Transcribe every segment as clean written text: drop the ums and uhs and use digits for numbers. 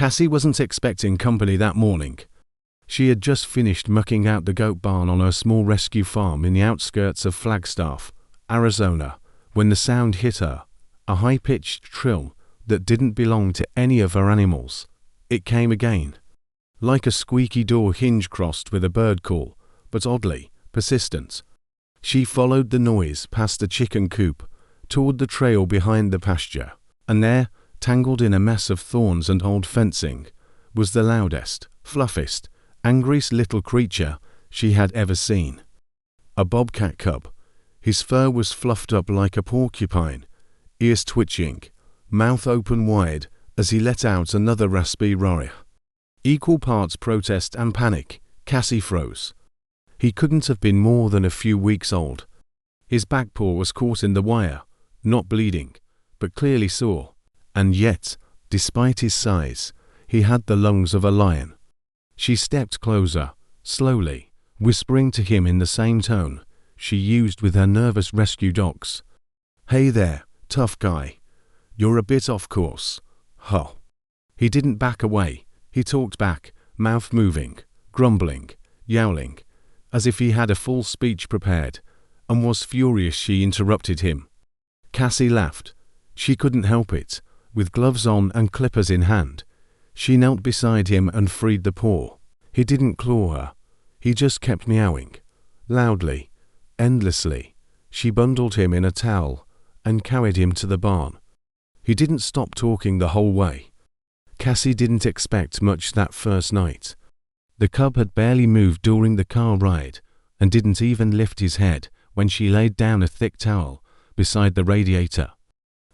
Cassie wasn't expecting company that morning. She had just finished mucking out the goat barn on her small rescue farm in the outskirts of Flagstaff, Arizona, when the sound hit her, a high-pitched trill that didn't belong to any of her animals. It came again, like a squeaky door hinge crossed with a bird call, but oddly persistent. She followed the noise past the chicken coop, toward the trail behind the pasture, and there, tangled in a mess of thorns and old fencing, was the loudest, fluffiest, angriest little creature she had ever seen. A bobcat cub. His fur was fluffed up like a porcupine, ears twitching, mouth open wide as he let out another raspy roar. Equal parts protest and panic. Cassie froze. He couldn't have been more than a few weeks old. His back paw was caught in the wire, not bleeding, but clearly sore. And yet, despite his size, he had the lungs of a lion. She stepped closer, slowly, whispering to him in the same tone she used with her nervous rescue dogs. "Hey there, tough guy. You're a bit off course." Huh. He didn't back away. He talked back, mouth moving, grumbling, yowling, as if he had a full speech prepared, and was furious she interrupted him. Cassie laughed. She couldn't help it. With gloves on and clippers in hand, she knelt beside him and freed the paw. He didn't claw her. He just kept meowing, loudly, endlessly. She bundled him in a towel and carried him to the barn. He didn't stop talking the whole way. Cassie didn't expect much that first night. The cub had barely moved during the car ride and didn't even lift his head when she laid down a thick towel beside the radiator.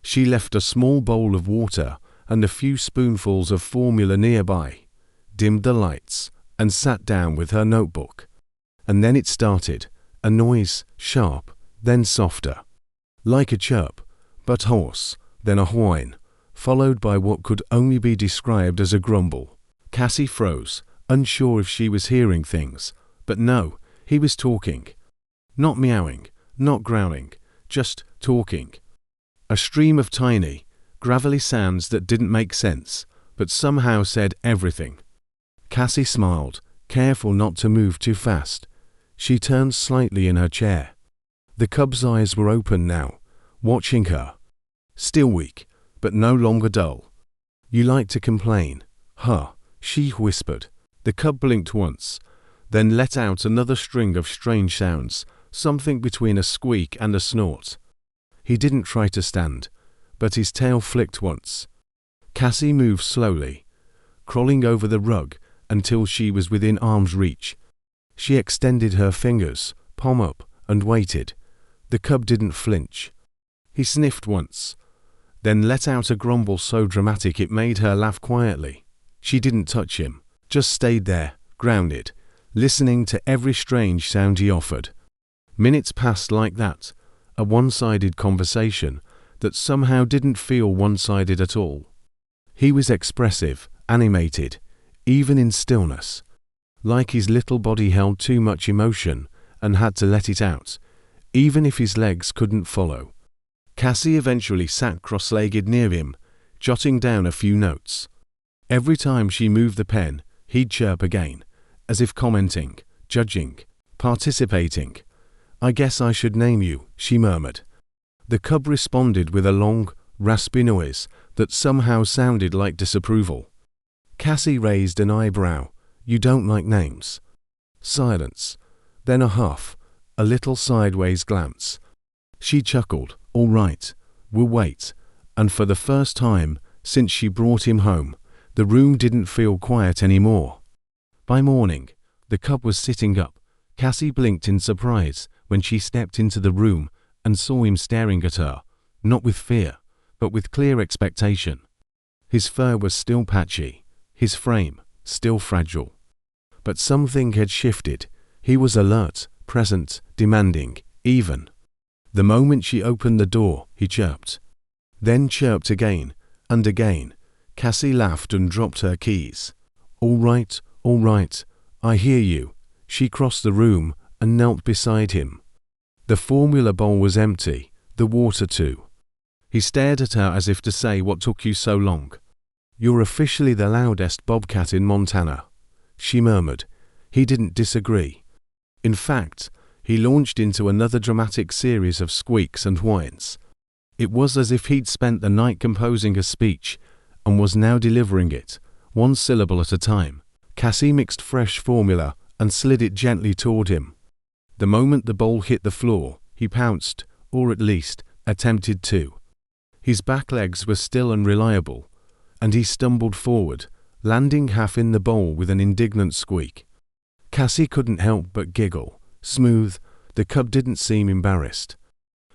She left a small bowl of water and a few spoonfuls of formula nearby, dimmed the lights, and sat down with her notebook. And then it started, a noise, sharp, then softer. Like a chirp, but hoarse, then a whine, followed by what could only be described as a grumble. Cassie froze, unsure if she was hearing things, but no, he was talking. Not meowing, not growling, just talking. A stream of tiny, gravelly sounds that didn't make sense, but somehow said everything. Cassie smiled, careful not to move too fast. She turned slightly in her chair. The cub's eyes were open now, watching her. Still weak, but no longer dull. "You like to complain, huh?" she whispered. The cub blinked once, then let out another string of strange sounds, something between a squeak and a snort. He didn't try to stand, but his tail flicked once. Cassie moved slowly, crawling over the rug until she was within arm's reach. She extended her fingers, palm up, and waited. The cub didn't flinch. He sniffed once, then let out a grumble so dramatic it made her laugh quietly. She didn't touch him, just stayed there, grounded, listening to every strange sound he offered. Minutes passed like that, a one-sided conversation that somehow didn't feel one-sided at all. He was expressive, animated, even in stillness, like his little body held too much emotion and had to let it out, even if his legs couldn't follow. Cassie eventually sat cross-legged near him, jotting down a few notes. Every time she moved the pen, he'd chirp again, as if commenting, judging, participating. "I guess I should name you," she murmured. The cub responded with a long, raspy noise that somehow sounded like disapproval. Cassie raised an eyebrow. "You don't like names?" Silence. Then a huff, a little sideways glance. She chuckled. "All right, we'll wait." And for the first time since she brought him home, the room didn't feel quiet anymore. By morning, the cub was sitting up. Cassie blinked in surprise when she stepped into the room and saw him staring at her, not with fear, but with clear expectation. His fur was still patchy, his frame still fragile. But something had shifted. He was alert, present, demanding, even. The moment she opened the door, he chirped. Then chirped again, and again. Cassie laughed and dropped her keys. All right, I hear you." She crossed the room and knelt beside him. The formula bowl was empty, the water too. He stared at her as if to say, "What took you so long?" "You're officially the loudest bobcat in Montana," she murmured. He didn't disagree. In fact, he launched into another dramatic series of squeaks and whines. It was as if he'd spent the night composing a speech and was now delivering it, one syllable at a time. Cassie mixed fresh formula and slid it gently toward him. The moment the bowl hit the floor, he pounced, or at least, attempted to. His back legs were still unreliable, and he stumbled forward, landing half in the bowl with an indignant squeak. Cassie couldn't help but giggle. Smooth, the cub didn't seem embarrassed.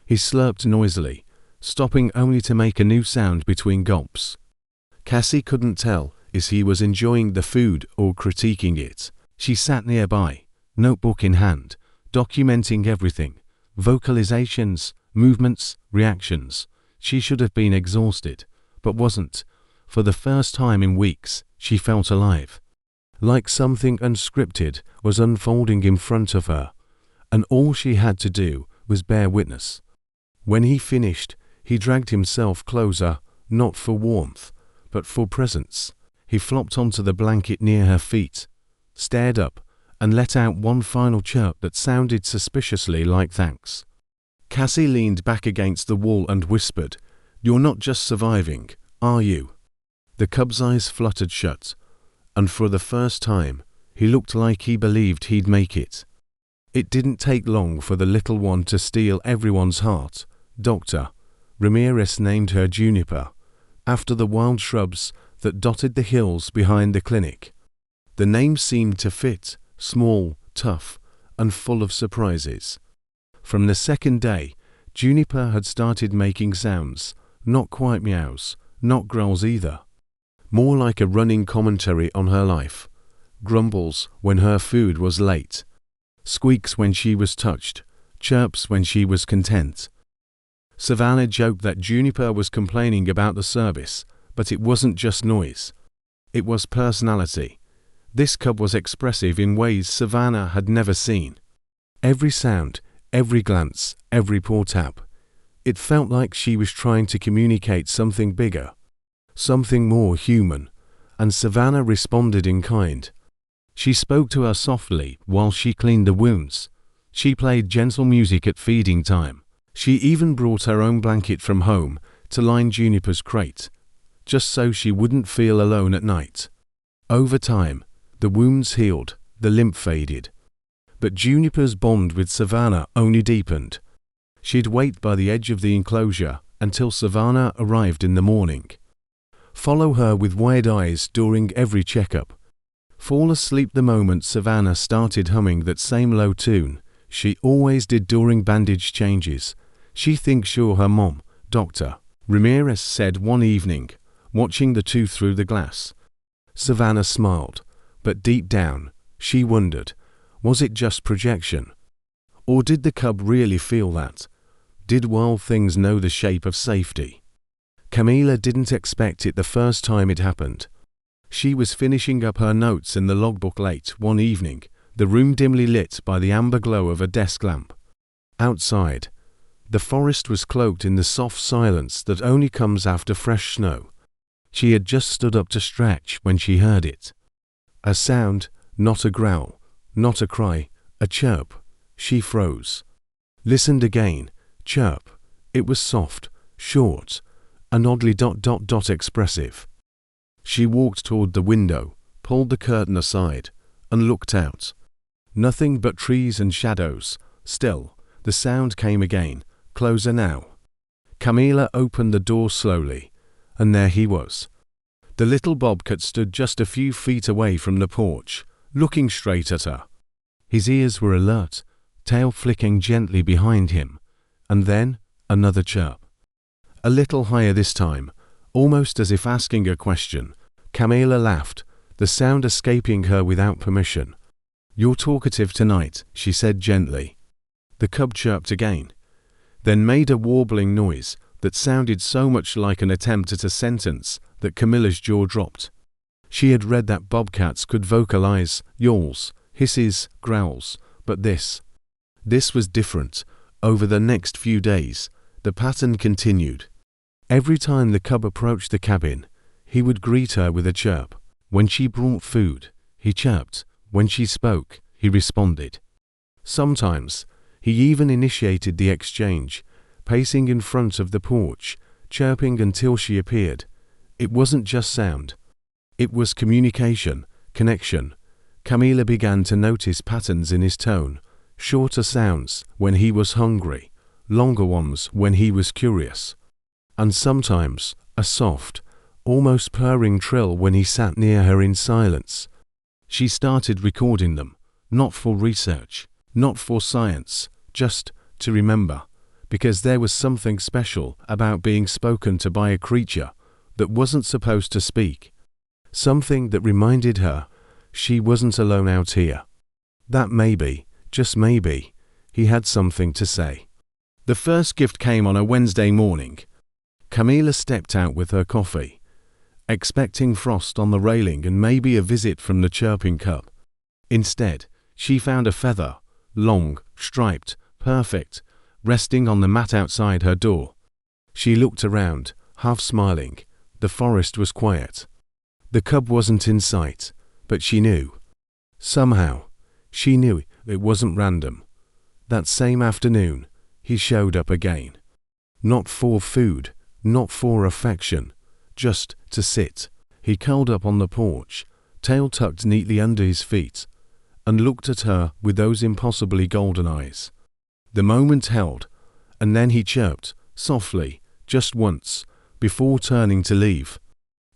He slurped noisily, stopping only to make a new sound between gulps. Cassie couldn't tell if he was enjoying the food or critiquing it. She sat nearby, notebook in hand, documenting everything: vocalizations, movements, reactions. She should have been exhausted, but wasn't. For the first time in weeks, she felt alive. Like something unscripted was unfolding in front of her, and all she had to do was bear witness. When he finished, he dragged himself closer, not for warmth, but for presence. He flopped onto the blanket near her feet, stared up, and let out one final chirp that sounded suspiciously like thanks. Cassie leaned back against the wall and whispered, "You're not just surviving, are you?" The cub's eyes fluttered shut, and for the first time, he looked like he believed he'd make it. It didn't take long for the little one to steal everyone's heart. Dr. Ramirez named her Juniper, after the wild shrubs that dotted the hills behind the clinic. The name seemed to fit, small, tough, and full of surprises. From the second day, Juniper had started making sounds, not quite meows, not growls either. More like a running commentary on her life. Grumbles when her food was late. Squeaks when she was touched. Chirps when she was content. Savannah joked that Juniper was complaining about the service, but it wasn't just noise. It was personality. This cub was expressive in ways Savannah had never seen. Every sound, every glance, every paw tap. It felt like she was trying to communicate something bigger, something more human, and Savannah responded in kind. She spoke to her softly while she cleaned the wounds. She played gentle music at feeding time. She even brought her own blanket from home to line Juniper's crate, just so she wouldn't feel alone at night. Over time, the wounds healed, the limp faded. But Juniper's bond with Savannah only deepened. She'd wait by the edge of the enclosure until Savannah arrived in the morning. Follow her with wide eyes during every checkup. Fall asleep the moment Savannah started humming that same low tune she always did during bandage changes. She thinks you're her mom, Dr. Ramirez said one evening, watching the two through the glass. Savannah smiled, but deep down, she wondered, was it just projection? Or did the cub really feel that? Did wild things know the shape of safety? Camila didn't expect it the first time it happened. She was finishing up her notes in the logbook late one evening, the room dimly lit by the amber glow of a desk lamp. Outside, the forest was cloaked in the soft silence that only comes after fresh snow. She had just stood up to stretch when she heard it. A sound, not a growl, not a cry, a chirp. She froze. Listened again. Chirp. It was soft, short, and oddly expressive. She walked toward the window, pulled the curtain aside, and looked out. Nothing but trees and shadows. Still, the sound came again, closer now. Camila opened the door slowly, and there he was. The little bobcat stood just a few feet away from the porch, looking straight at her. His ears were alert, tail flicking gently behind him, and then another chirp. A little higher this time, almost as if asking a question. Camila laughed, the sound escaping her without permission. "You're talkative tonight," she said gently. The cub chirped again, then made a warbling noise that sounded so much like an attempt at a sentence that Camilla's jaw dropped. She had read that bobcats could vocalize yawls, hisses, growls, but this was different. Over the next few days, the pattern continued. Every time the cub approached the cabin, He would greet her with a chirp. When she brought food, he chirped. When she spoke, he responded. Sometimes, he even initiated the exchange, pacing in front of the porch, chirping until she appeared. It wasn't just sound. It was communication, connection. Camila began to notice patterns in his tone, shorter sounds when he was hungry, longer ones when he was curious, and sometimes a soft, almost purring trill when he sat near her in silence. She started recording them, not for research, not for science, just to remember, because there was something special about being spoken to by a creature that wasn't supposed to speak, something that reminded her she wasn't alone out here. That maybe, just maybe, he had something to say. The first gift came on a Wednesday morning. Camila stepped out with her coffee, expecting frost on the railing and maybe a visit from the chirping cup. Instead, she found a feather, long, striped, perfect, resting on the mat outside her door. She looked around, half smiling. The forest was quiet. The cub wasn't in sight, but she knew. Somehow, she knew it wasn't random. That same afternoon, he showed up again. Not for food, not for affection, just to sit. He curled up on the porch, tail tucked neatly under his feet, and looked at her with those impossibly golden eyes. The moment held, and then he chirped, softly, just once, before turning to leave.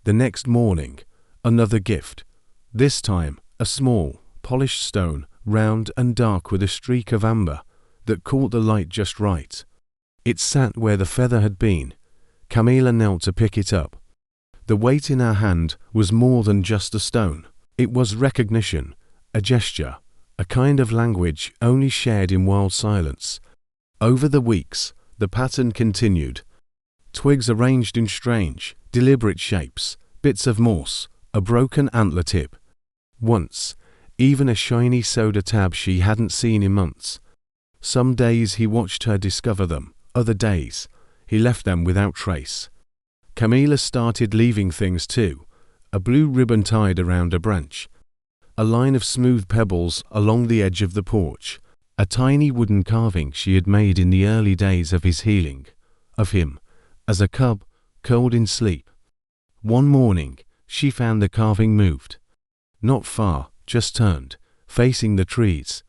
The next morning, another gift. This time, a small, polished stone, round and dark with a streak of amber that caught the light just right. It sat where the feather had been. Camila knelt to pick it up. The weight in her hand was more than just a stone. It was recognition, a gesture, a kind of language only shared in wild silence. Over the weeks, the pattern continued. Twigs arranged in strange, deliberate shapes, bits of moss, a broken antler tip. Once, even a shiny soda tab she hadn't seen in months. Some days he watched her discover them, other days, he left them without trace. Camila started leaving things too, a blue ribbon tied around a branch, a line of smooth pebbles along the edge of the porch, a tiny wooden carving she had made in the early days of his healing, of him, as a cub, curled in sleep. One morning, she found the carving moved. Not far, just turned, facing the trees.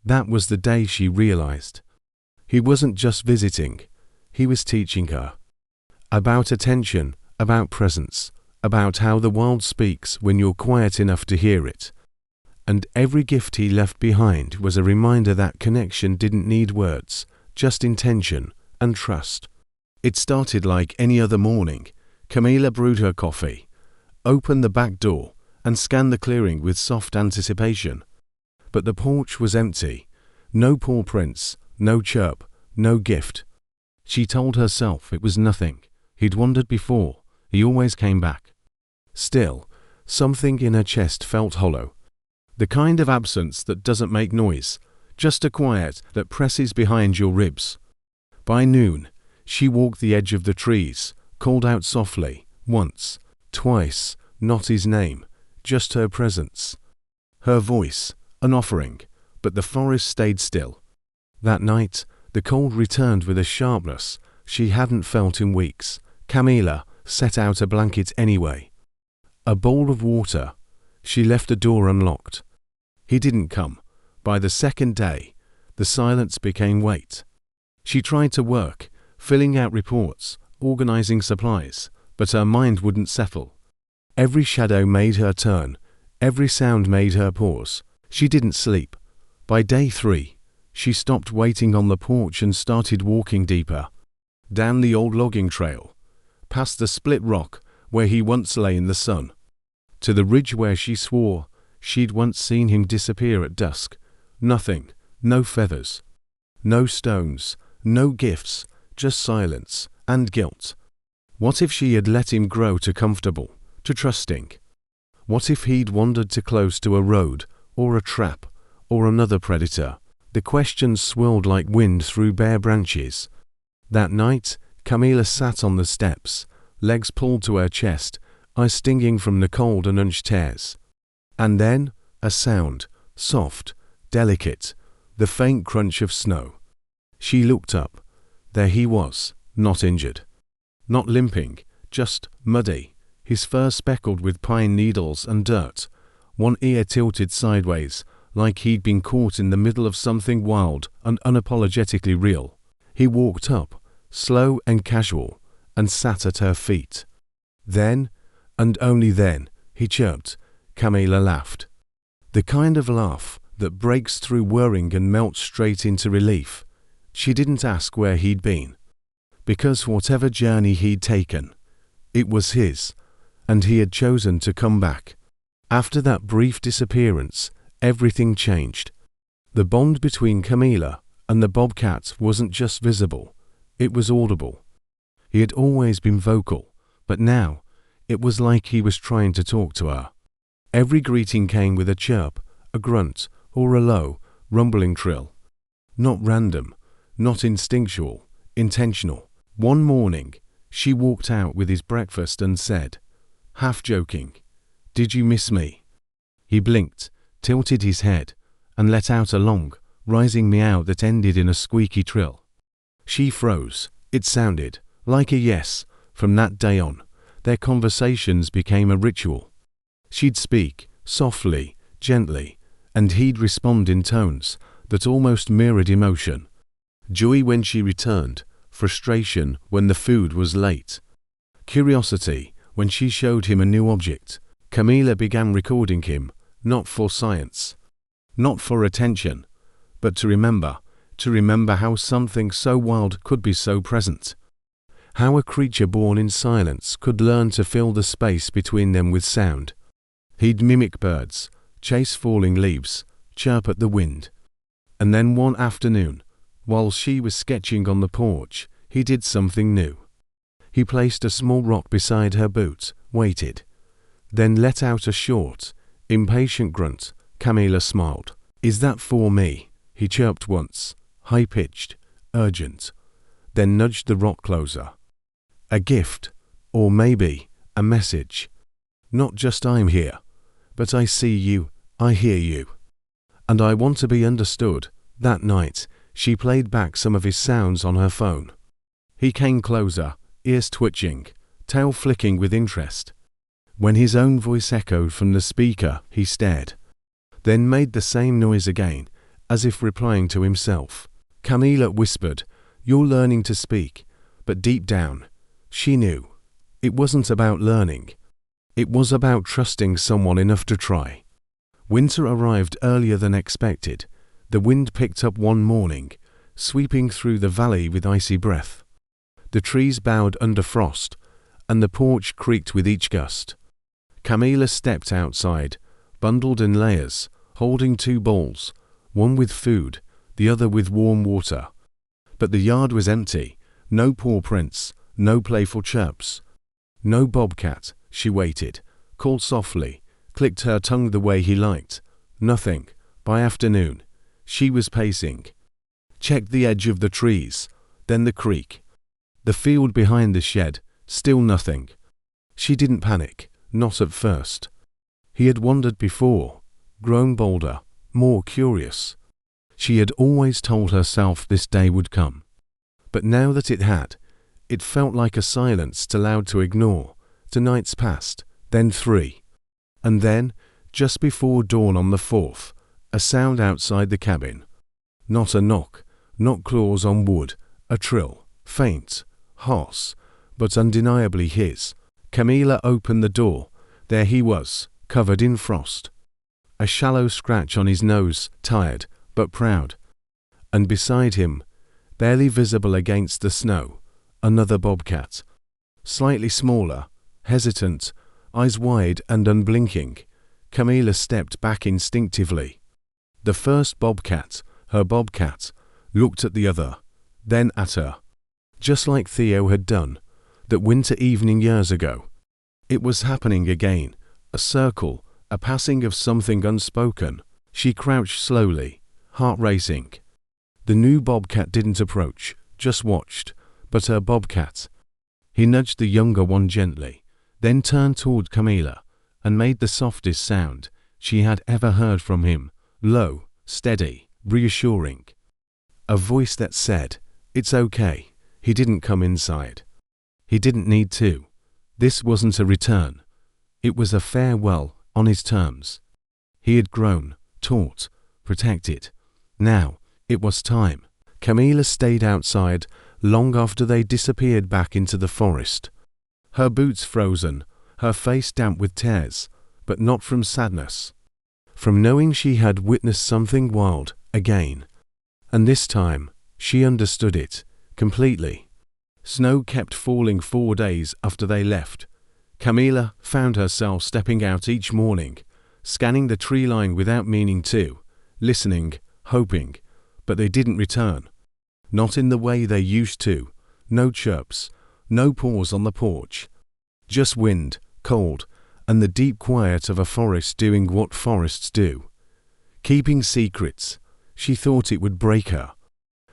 That was the day she realized. He wasn't just visiting, he was teaching her. About attention, about presence, about how the world speaks when you're quiet enough to hear it. And every gift he left behind was a reminder that connection didn't need words, just intention and trust. It started like any other morning. Camila brewed her coffee, opened the back door, and scanned the clearing with soft anticipation. But the porch was empty. No paw prints, no chirp, no gift. She told herself it was nothing. He'd wandered before. He always came back. Still, something in her chest felt hollow. The kind of absence that doesn't make noise, just a quiet that presses behind your ribs. By noon, she walked the edge of the trees, called out softly, once, twice, not his name, just her presence. Her voice, an offering, but the forest stayed still. That night, the cold returned with a sharpness she hadn't felt in weeks. Camila set out a blanket anyway. A bowl of water. She left the door unlocked. He didn't come. By the second day, the silence became weight. She tried to work, filling out reports, organizing supplies, but her mind wouldn't settle. Every shadow made her turn. Every sound made her pause. She didn't sleep. By day 3, she stopped waiting on the porch and started walking deeper. Down the old logging trail, past the split rock where he once lay in the sun, to the ridge where she swore she'd once seen him disappear at dusk. Nothing, no feathers, no stones, no gifts, just silence and guilt. What if she had let him grow too comfortable, too trusting? What if he'd wandered too close to a road, or a trap, or another predator? The questions swirled like wind through bare branches. That night, Camila sat on the steps, legs pulled to her chest, eyes stinging from the cold and unched tears. And then, a sound, soft, delicate, the faint crunch of snow. She looked up. There he was, not injured. Not limping, just muddy, his fur speckled with pine needles and dirt, one ear tilted sideways, like he'd been caught in the middle of something wild and unapologetically real. He walked up, slow and casual, and sat at her feet. Then, and only then, he chirped. Camilla laughed. The kind of laugh that breaks through worrying and melts straight into relief. She didn't ask where he'd been, because whatever journey he'd taken, it was his, and he had chosen to come back. After that brief disappearance, everything changed. The bond between Camilla and the bobcat wasn't just visible, it was audible. He had always been vocal, but now, it was like he was trying to talk to her. Every greeting came with a chirp, a grunt, or a low, rumbling trill. Not random, not instinctual, intentional. One morning, she walked out with his breakfast and said, half joking, "Did you miss me?" He blinked, tilted his head, and let out a long, rising meow that ended in a squeaky trill. She froze. It sounded like a yes. From that day on, their conversations became a ritual. She'd speak, softly, gently, and he'd respond in tones that almost mirrored emotion. Joy when she returned, frustration when the food was late, curiosity when she showed him a new object. Camilla began recording him, not for science, not for attention, but to remember how something so wild could be so present. How a creature born in silence could learn to fill the space between them with sound. He'd mimic birds, chase falling leaves, chirp at the wind. And then one afternoon, while she was sketching on the porch, he did something new. He placed a small rock beside her boot, waited, then let out a short, impatient grunt. Camilla smiled. "Is that for me?" He chirped once, high-pitched, urgent, then nudged the rock closer. A gift, or maybe a message. Not just I'm here, but I see you, I hear you, and I want to be understood. That night, she played back some of his sounds on her phone. He came closer, ears twitching, tail flicking with interest. When his own voice echoed from the speaker, he stared, then made the same noise again, as if replying to himself. Camilla whispered, "You're learning to speak," but deep down, she knew. It wasn't about learning. It was about trusting someone enough to try. Winter arrived earlier than expected. The wind picked up one morning, sweeping through the valley with icy breath. The trees bowed under frost, and the porch creaked with each gust. Camilla stepped outside, bundled in layers, holding two bowls, one with food, the other with warm water. But the yard was empty, no paw prints, no playful chirps. No bobcat. She waited, called softly, clicked her tongue the way he liked. Nothing. By afternoon, she was pacing. Checked the edge of the trees, then the creek. The field behind the shed, still nothing. She didn't panic, not at first. He had wandered before, grown bolder, more curious. She had always told herself this day would come. But now that it had, it felt like a silence too loud to ignore. 2 nights passed, then 3. And then, just before dawn on the 4th, a sound outside the cabin. Not a knock, not claws on wood, a trill, faint, hoarse, but undeniably his. Camilla opened the door. There he was, covered in frost. A shallow scratch on his nose, tired, but proud. And beside him, barely visible against the snow, another bobcat. Slightly smaller, hesitant, eyes wide and unblinking. Camilla stepped back instinctively. The first bobcat, her bobcat, looked at the other, then at her. Just like Theo had done, that winter evening years ago. It was happening again, a circle, a passing of something unspoken. She crouched slowly, heart racing. The new bobcat didn't approach, just watched, but her bobcat. He nudged the younger one gently, then turned toward Camila and made the softest sound she had ever heard from him, low, steady, reassuring. A voice that said, "It's okay." He didn't come inside. He didn't need to. This wasn't a return. It was a farewell on his terms. He had grown, taught, protected. Now, it was time. Camila stayed outside long after they disappeared back into the forest. Her boots frozen, her face damp with tears, but not from sadness. From knowing she had witnessed something wild again. And this time, she understood it completely. Snow kept falling 4 days after they left. Camila found herself stepping out each morning, scanning the tree line without meaning to, listening, hoping, but they didn't return. Not in the way they used to. No chirps, no pause on the porch. Just wind, cold, and the deep quiet of a forest doing what forests do. Keeping secrets. She thought it would break her.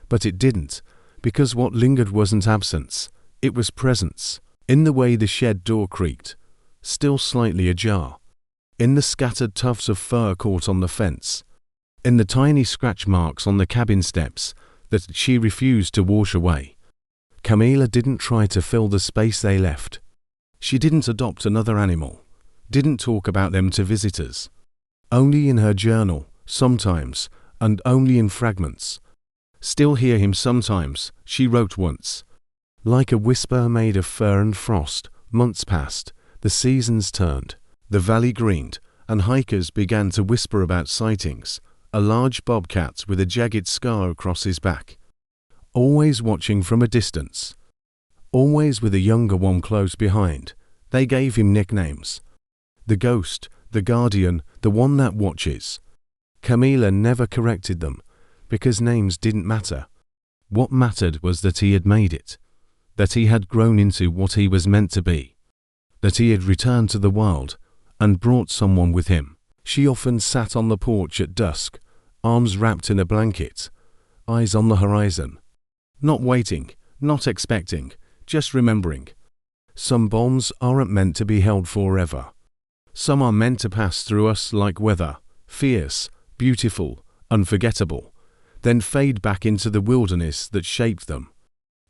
But it didn't, because what lingered wasn't absence, it was presence. In the way the shed door creaked, still slightly ajar. In the scattered tufts of fur caught on the fence. In the tiny scratch marks on the cabin steps that she refused to wash away. Camila didn't try to fill the space they left. She didn't adopt another animal. Didn't talk about them to visitors. Only in her journal, sometimes, and only in fragments. Still hear him sometimes, she wrote once. Like a whisper made of fur and frost, months passed, the seasons turned, the valley greened, and hikers began to whisper about sightings. A large bobcat with a jagged scar across his back. Always watching from a distance. Always with a younger one close behind. They gave him nicknames. The ghost, the guardian, the one that watches. Camila never corrected them, because names didn't matter. What mattered was that he had made it. That he had grown into what he was meant to be. That he had returned to the world, and brought someone with him. She often sat on the porch at dusk, arms wrapped in a blanket, eyes on the horizon. Not waiting, not expecting, just remembering. Some bombs aren't meant to be held forever. Some are meant to pass through us like weather, fierce, beautiful, unforgettable, then fade back into the wilderness that shaped them.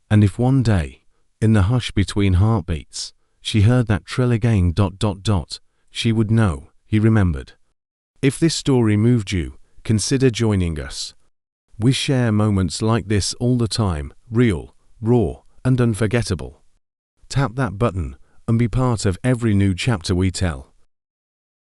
And if one day, in the hush between heartbeats, she heard that trill again ... she would know, he remembered. If this story moved you, consider joining us. We share moments like this all the time, real, raw, and unforgettable. Tap that button and be part of every new chapter we tell.